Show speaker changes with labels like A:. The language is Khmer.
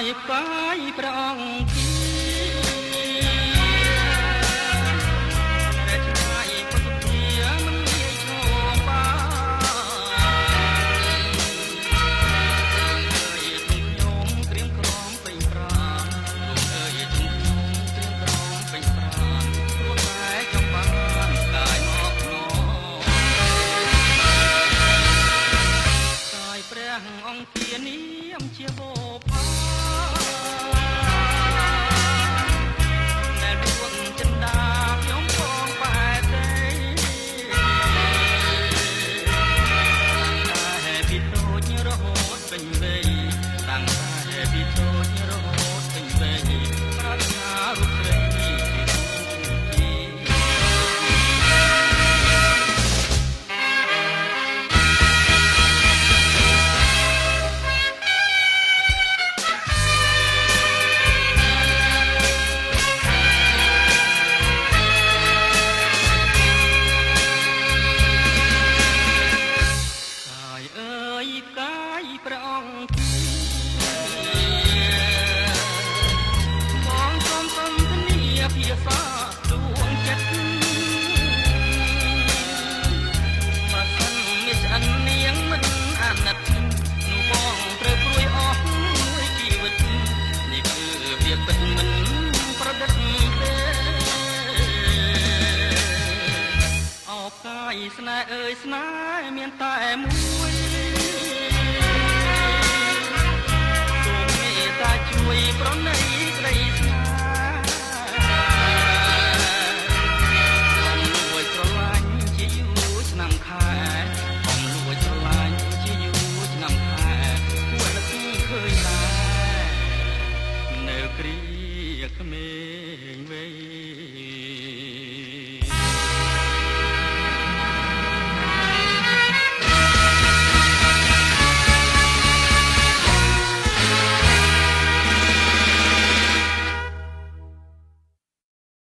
A: យកាយព្រះអង្គតែឆ្ងាយពុទ្ធភាមិនងាយឈរបានអើយខ្ញុំត្រៀមក្រំពេញប្រាណអើយខ្ញុំត្រៀមក្រំពេញប្រាណព្រោះតែចង់បានកាយមកកាយព្រះអង្គធានាមជាបបព្រះអង្គបងសូមសន្ទនាភាសាដួងចិត្តបើសិនមានឆ្អិននាងមិនអាណិតនោះបងត្រូវព្រួយអស់មួយជីវិតនេះគឺវាពិតមិនប្រឌិតទេអោកាយស្នេហ៍អើយស្នេហ៍មានតែមួយ